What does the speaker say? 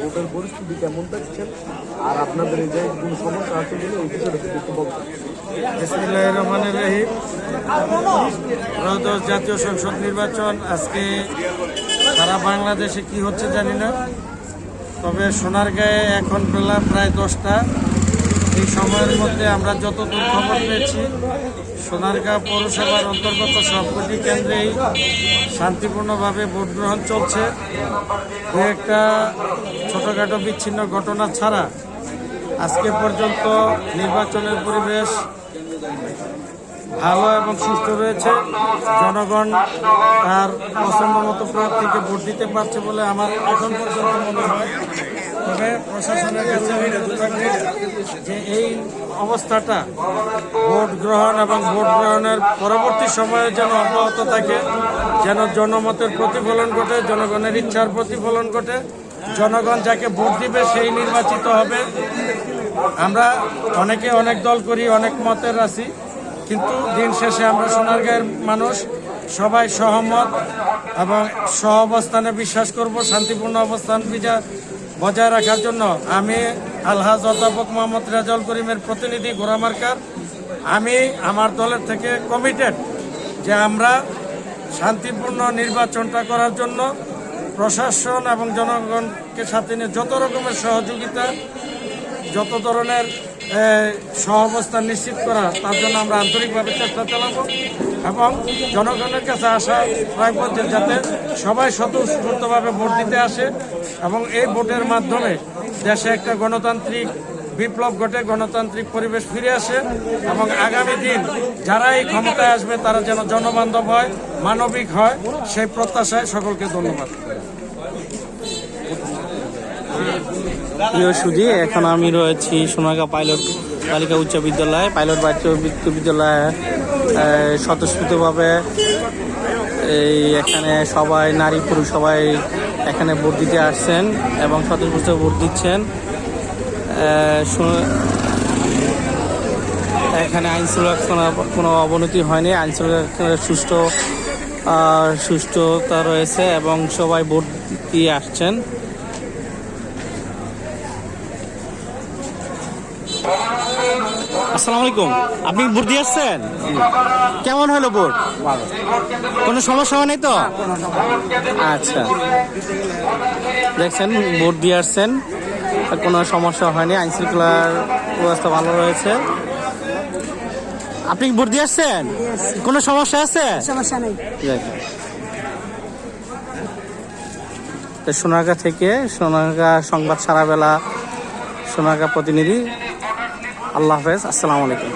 ভোটের পরিস্থিতি কেমন দেখছেন আর আপনাদের এই যে কোনো সমস্যা আছে বলে এই বিষয়টা একটু বলবেন। বিসমিল্লাহির রহমানির রহিম। ত্রয়োদশ জাতীয় সংসদ নির্বাচন আজকে সারা বাংলাদেশে কি হচ্ছে জানি না, তবে সোনারগাঁয়ে এখন বেলা প্রায় 10টা। এই সময়ের মধ্যে আমরা যতদূর খবর পেয়েছি সোনারগাঁ পৌরসভার অন্তর্গত সবকটি কেন্দ্রেই শান্তিপূর্ণভাবে ভোট গ্রহণ চলছে। দু একটা ছোটোখাটো বিচ্ছিন্ন ঘটনা ছাড়া আজকে পর্যন্ত নির্বাচনের পরিবেশ ভালো এবং সুষ্ঠু রয়েছে। জনগণ তার পছন্দ মতো প্রার্থীকে ভোট দিতে পারছে বলে আমার এখন পর্যন্ত মনে হয়। তবে প্রশাসনের কাছে যে এই অবস্থাটা ভোট গ্রহণ এবং ভোট গ্রহণের পরবর্তী সময়ে যেন অব্যাহত থাকে, যেন জনমতের প্রতিফলন ঘটে, জনগণের ইচ্ছার প্রতিফলন ঘটে, জনগণ যাকে ভোট দিবে সেই নির্বাচিত হবে। আমরা অনেকে অনেক দল করি, অনেক মতের আছি, কিন্তু দিন শেষে আমরা সোনারগাঁয়ের মানুষ সবাই সহমত এবং সহ অবস্থানে বিশ্বাস করব। শান্তিপূর্ণ অবস্থান বজায় রাখার জন্য আমি আলহাজ অধ্যাপক মোহাম্মদ রেজাউল করিমের প্রতিনিধি গোরামার্কার, আমি আমার দলের থেকে কমিটেড যে আমরা শান্তিপূর্ণ নির্বাচনটা করার জন্য প্রশাসন এবং জনগণকে সাথে নিয়ে যত রকমের সহযোগিতা, যত ধরনের সহাবস্থান নিশ্চিত করা, তার জন্য আমরা আন্তরিকভাবে চেষ্টা চালাবো এবং জনগণের কাছে আশা রাখব যে যাতে সবাই স্বতঃস্ফূর্তভাবে ভোট দিতে আসে এবং এই ভোটের মাধ্যমে দেশে একটা গণতান্ত্রিক বিপ্লব ঘটে, গণতান্ত্রিক পরিবেশ ফিরে আসে এবং আগামী দিন যারা এই ক্ষমতায় আসবে তারা যেন জনবান্ধব হয়, মানবিক হয়, সেই প্রত্যাশায় সকলকে ধন্যবাদ। প্রিয় সুধী, এখন আমি রয়েছি সোনারগাঁ পাইলট বালিকা উচ্চ বিদ্যালয়। পাইলট বালিকা উচ্চ বিদ্যালয়ে স্বতঃস্ফূর্তভাবে এখানে সবাই নারী পুরুষ সবাই এখানে ভোট দিতে আসছেন এবং স্বতঃস্ফূর্ত ভোট দিচ্ছেন। এখানে আইন শৃঙ্খলার কোনো অবনতি হয়নি, আইন শৃঙ্খলা সুষ্ঠুতা রয়েছে এবং সবাই ভোট দিয়ে আসছেন। আসসালামু আলাইকুম, আপনি ভোট দিয়ে আসছেন? কেমন হলো ভোট? কোনো সমস্যা হয়নি তো? আচ্ছা, দেখছেন ভোট দিয়ে আসছেন, কোনো সমস্যা হয়নি, আইন শৃঙ্খলার ব্যবস্থা ভালো রয়েছে। আপনি ভোট দিয়ে আসছেন? কোনো সমস্যা আছে? সোনারগাঁ থেকে সোনারগাঁ সংবাদ সারাবেলা সোনারগাঁ প্রতিনিধি। আল্লাহ হাফেজ, আসসালামু আলাইকুম।